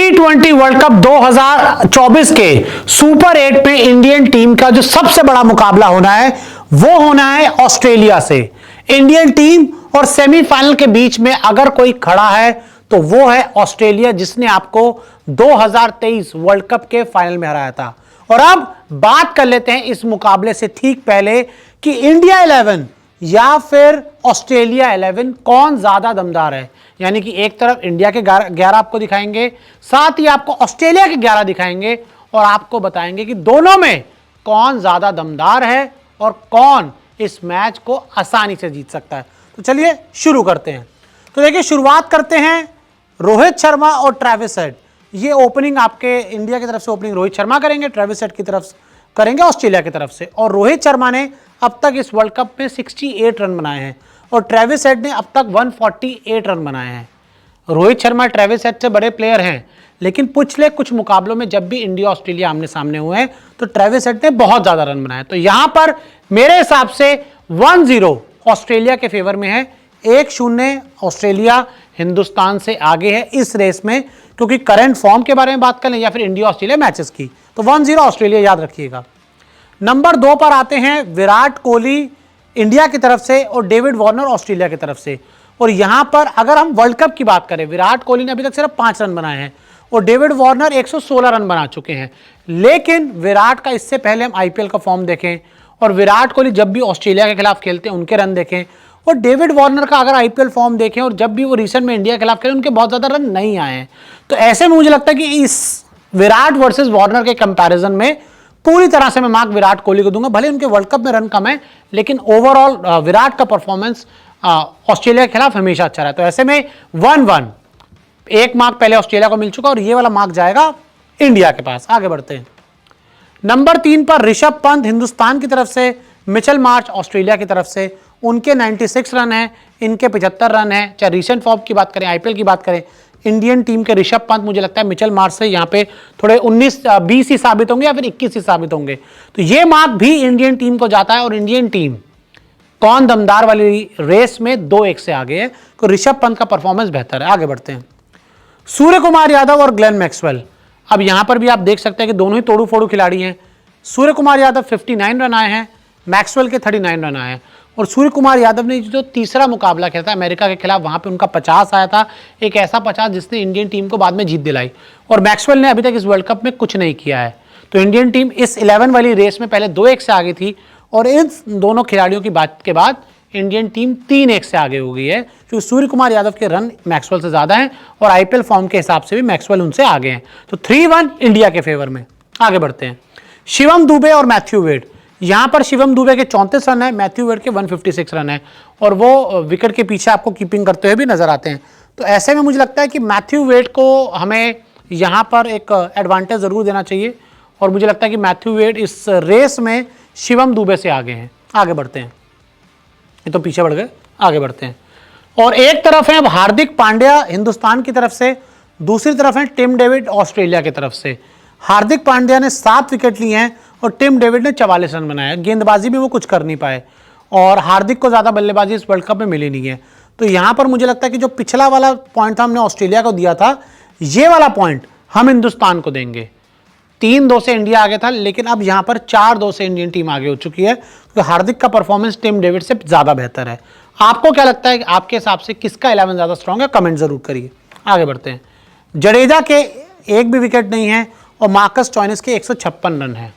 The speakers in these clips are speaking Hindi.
T20 वर्ल्ड कप 2024 के सुपर 8 में इंडियन टीम का जो सबसे बड़ा मुकाबला होना है वो होना है ऑस्ट्रेलिया से। इंडियन टीम और सेमीफाइनल के बीच में अगर कोई खड़ा है तो वो है ऑस्ट्रेलिया, जिसने आपको 2023 वर्ल्ड कप के फाइनल में हराया था। और अब बात कर लेते हैं इस मुकाबले से ठीक पहले कि इंडिया 11 या फिर ऑस्ट्रेलिया 11 कौन ज्यादा दमदार है। यानी कि एक तरफ इंडिया के 11 आपको दिखाएंगे, साथ ही आपको ऑस्ट्रेलिया के 11 दिखाएंगे और आपको बताएंगे कि दोनों में कौन ज्यादा दमदार है और कौन इस मैच को आसानी से जीत सकता है। तो चलिए शुरू करते हैं। तो देखिए, शुरुआत करते हैं रोहित शर्मा और ट्रेविस हेड। ये ओपनिंग आपके इंडिया की तरफ से ओपनिंग रोहित शर्मा करेंगे, ट्रेविस हेड की तरफ करेंगे ऑस्ट्रेलिया की तरफ से। और रोहित शर्मा ने अब तक इस वर्ल्ड कप में 68 रन बनाए हैं और ट्रेविस हेड ने अब तक 148 रन बनाए हैं। रोहित शर्मा ट्रेविस हेड से बड़े प्लेयर हैं, लेकिन पिछले कुछ मुकाबलों में जब भी इंडिया ऑस्ट्रेलिया आमने सामने हुए हैं तो ट्रेविस हेड ने बहुत ज्यादा रन बनाए। तो यहां पर मेरे हिसाब से 1-0 ऑस्ट्रेलिया के फेवर में है। 1-0 ऑस्ट्रेलिया हिंदुस्तान से आगे है इस रेस में, क्योंकि करंट फॉर्म के बारे में बात करें या फिर इंडिया ऑस्ट्रेलिया मैचेस की, तो 1-0 ऑस्ट्रेलिया याद रखिएगा। नंबर 2 पर आते हैं विराट कोहली इंडिया की तरफ से और डेविड वार्नर ऑस्ट्रेलिया की तरफ से। और यहां पर अगर हम वर्ल्ड कप की बात करें, विराट कोहली ने अभी तक सिर्फ 5 रन बनाए हैं और डेविड वार्नर 116 रन बना चुके हैं। लेकिन विराट का इससे पहले हम आईपीएल का फॉर्म देखें और विराट कोहली जब भी ऑस्ट्रेलिया के खिलाफ खेलते हैं उनके रन देखें, और डेविड वार्नर का अगर आईपीएल फॉर्म देखें और जब भी वो रिसेंट में इंडिया के खिलाफ खेले उनके बहुत ज्यादा रन नहीं आए हैं। तो ऐसे में मुझे लगता है कि इस विराट वर्सेस वार्नर के कंपैरिजन में पूरी तरह से मैं मार्क विराट कोहली को दूंगा। भले उनके वर्ल्ड कप में रन कम है, लेकिन ओवरऑल विराट का परफॉर्मेंस ऑस्ट्रेलिया के खिलाफ हमेशा अच्छा रहा है। तो ऐसे में 1-1 एक मार्क पहले ऑस्ट्रेलिया को मिल चुका और ये वाला मार्क जाएगा इंडिया के पास। आगे बढ़ते हैं। नंबर 3 पर ऋषभ पंत हिंदुस्तान की तरफ से, मिचेल मार्श ऑस्ट्रेलिया की तरफ से। उनके 96 रन हैं, इनके 75 रन हैं। चाहे रीसेंट फॉर्म की बात करें, आईपीएल की बात करें, इंडियन टीम के ऋषभ पंत मुझे लगता है मिचेल मार्श से यहाँ पे थोड़े 19-20 ही साबित होंगे या फिर 21 ही साबित होंगे। तो ये मार्क भी इंडियन टीम को जाता है और इंडियन टीम कौन दमदार वाली रेस में 2-1 से आगे है, तो ऋषभ पंत का परफॉर्मेंस बेहतर है। आगे बढ़ते हैं। सूर्य कुमार यादव और ग्लेन मैक्सवेल। अब यहां पर भी आप देख सकते हैं कि दोनों ही तोड़ू फोड़ू खिलाड़ी हैं। सूर्य कुमार यादव 59 रन आए हैं, मैक्सवेल के 39 रन आए हैं। और सूर्य कुमार यादव ने जो तीसरा मुकाबला खेला था अमेरिका के खिलाफ, वहां पे उनका 50 आया था, एक ऐसा 50 जिसने इंडियन टीम को बाद में जीत दिलाई। और मैक्सवेल ने अभी तक इस वर्ल्ड कप में कुछ नहीं किया है। तो इंडियन टीम इस 11 वाली रेस में पहले 2-1 से आगे थी और इन दोनों खिलाड़ियों की बात के बाद इंडियन टीम 3-1 से आगे हो गई है, क्योंकि सूर्य कुमार यादव के रन मैक्सवेल से ज्यादा हैं और आईपीएल फॉर्म के हिसाब से भी मैक्सवेल उनसे आगे हैं। तो 3-1 इंडिया के फेवर में। आगे बढ़ते हैं। शिवम दुबे और मैथ्यू वेड। यहां पर शिवम दुबे के 34 रन है, मैथ्यू वेड के 156 रन है और वो विकेट के पीछे आपको कीपिंग करते हुए भी नजर आते हैं। तो ऐसे में मुझे लगता है कि मैथ्यू वेड को हमें यहां पर एक एडवांटेज जरूर देना चाहिए और मुझे लगता है कि मैथ्यू वेड इस रेस में शिवम दुबे से आगे हैं। आगे बढ़ते हैं। ये तो पीछे बढ़ गए। आगे बढ़ते हैं। और एक तरफ है अब हार्दिक पांड्या हिंदुस्तान की तरफ से, दूसरी तरफ है टिम डेविड ऑस्ट्रेलिया की तरफ से। हार्दिक पांड्या ने 7 विकेट लिए हैं और टिम डेविड ने 44 रन बनाए। गेंदबाजी में वो कुछ कर नहीं पाए और हार्दिक को ज्यादा बल्लेबाजी इस वर्ल्ड कप में मिली नहीं है। तो यहां पर मुझे लगता है कि जो पिछला वाला पॉइंट हमने ऑस्ट्रेलिया को दिया था, ये वाला पॉइंट हम हिंदुस्तान को देंगे। 3-2 से इंडिया आगे था, लेकिन अब यहां पर 4-2 से इंडियन टीम आगे हो चुकी है, तो हार्दिक का परफॉर्मेंस टिम डेविड से ज्यादा बेहतर है। आपको क्या लगता है कि आपके हिसाब से किसका 11 ज्यादा स्ट्रांग है? कमेंट जरूर करिए। आगे बढ़ते हैं। जडेजा के एक भी विकेट नहीं है और मार्कस स्टोइनिस के 156 रन है।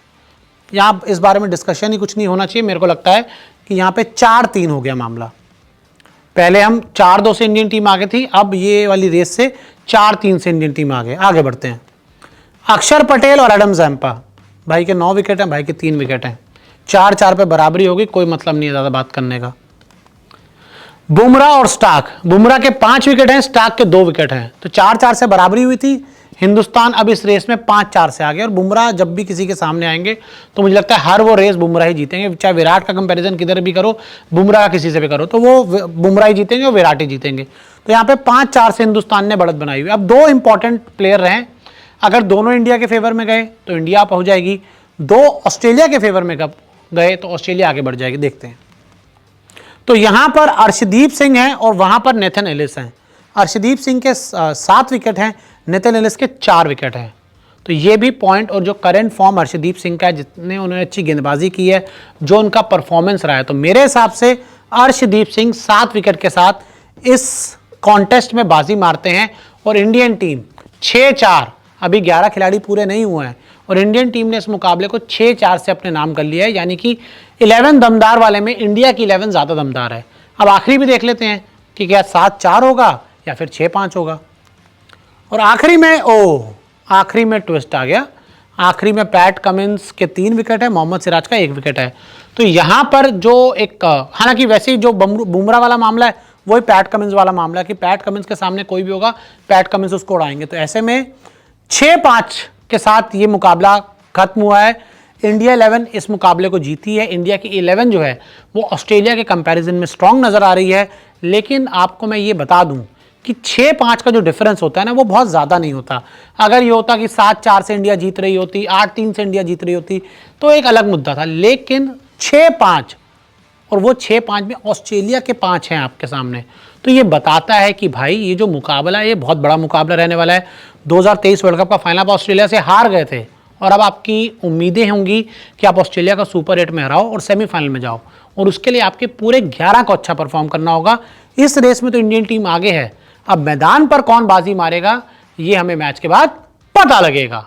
यहां इस बारे में डिस्कशन ही कुछ नहीं होना चाहिए। मेरे को लगता है कि यहां पे 4-3 हो गया मामला। पहले हम 4-2 से इंडियन टीम आगे थी, अब ये वाली रेस से 4-3 से इंडियन टीम आगे। आगे बढ़ते हैं। अक्षर पटेल और एडम जैम्पा। भाई के 9 विकेट हैं, भाई के 3 विकेट हैं। 4-4 पे बराबरी होगी, कोई मतलब नहीं है ज्यादा बात करने का। बुमराह और स्टार्क। बुमराह के 5 विकेट हैं, स्टार्क के 2 विकेट हैं। तो 4-4 से बराबरी हुई थी। हिंदुस्तान अब इस रेस में 5-4 से आगे और बुमराह जब भी किसी के सामने आएंगे तो मुझे लगता है हर वो रेस बुमराह ही जीतेंगे। चाहे विराट का कंपैरिजन किधर भी करो, बुमराह किसी से भी करो, तो वो बुमराह ही जीतेंगे और विराट ही जीतेंगे। तो यहाँ पे 5-4 से हिंदुस्तान ने बढ़त बनाई हुई। अब 2 इंपॉर्टेंट प्लेयर रहे, अगर दोनों इंडिया के फेवर में गए तो इंडिया पहुंच जाएगी, 2 ऑस्ट्रेलिया के फेवर में गए तो ऑस्ट्रेलिया आगे बढ़ जाएगी। देखते हैं। तो यहां पर अर्शदीप सिंह हैं और वहां पर नेथन एलिस हैं। अर्शदीप सिंह के 7 विकेट हैं, नितिन एलिस के 4 विकेट हैं। तो ये भी पॉइंट, और जो करंट फॉर्म अर्शदीप सिंह का है, जितने उन्होंने अच्छी गेंदबाजी की है, जो उनका परफॉर्मेंस रहा है, तो मेरे हिसाब से अर्शदीप सिंह 7 विकेट के साथ इस कॉन्टेस्ट में बाजी मारते हैं। और इंडियन टीम 6-4, अभी 11 खिलाड़ी पूरे नहीं हुए हैं, और इंडियन टीम ने इस मुकाबले को 6-4 से अपने नाम कर लिया है। यानी कि 11 दमदार वाले में इंडिया की 11 ज़्यादा दमदार है। अब आखिरी भी देख लेते हैं कि क्या 7-4 होगा या फिर 6-5 होगा। और आखिरी में ट्विस्ट आ गया। आखिरी में पैट कमिंस के 3 विकेट है, मोहम्मद सिराज का 1 विकेट है। तो यहां पर जो एक, हालांकि वैसे ही जो बुमराह वाला मामला है वही पैट कमिंस वाला मामला है कि पैट कमिंस के सामने कोई भी होगा, पैट कमिंस उसको उड़ाएंगे। तो ऐसे में 6-5 के साथ ये मुकाबला खत्म हुआ है। इंडिया 11 इस मुकाबले को जीती है। इंडिया की 11 जो है वो ऑस्ट्रेलिया के कंपैरिजन में स्ट्रांग नजर आ रही है। लेकिन आपको मैं ये बता दूं कि 6-5 का जो डिफरेंस होता है ना, वो बहुत ज़्यादा नहीं होता। अगर ये होता कि 7-4 से इंडिया जीत रही होती, 8-3 से इंडिया जीत रही होती, तो एक अलग मुद्दा था। लेकिन 6-5, और वो 6-5 में ऑस्ट्रेलिया के 5 हैं आपके सामने, तो ये बताता है कि भाई ये जो मुकाबला है ये बहुत बड़ा मुकाबला रहने वाला है। 2023 वर्ल्ड कप का फाइनल आप ऑस्ट्रेलिया से हार गए थे, और अब आपकी उम्मीदें होंगी कि आप ऑस्ट्रेलिया का सुपर 8 में हराओ और सेमीफाइनल में जाओ, और उसके लिए आपके पूरे 11 को अच्छा परफॉर्म करना होगा। इस रेस में तो इंडियन टीम आगे है। अब मैदान पर कौन बाजी मारेगा ये हमें मैच के बाद पता लगेगा।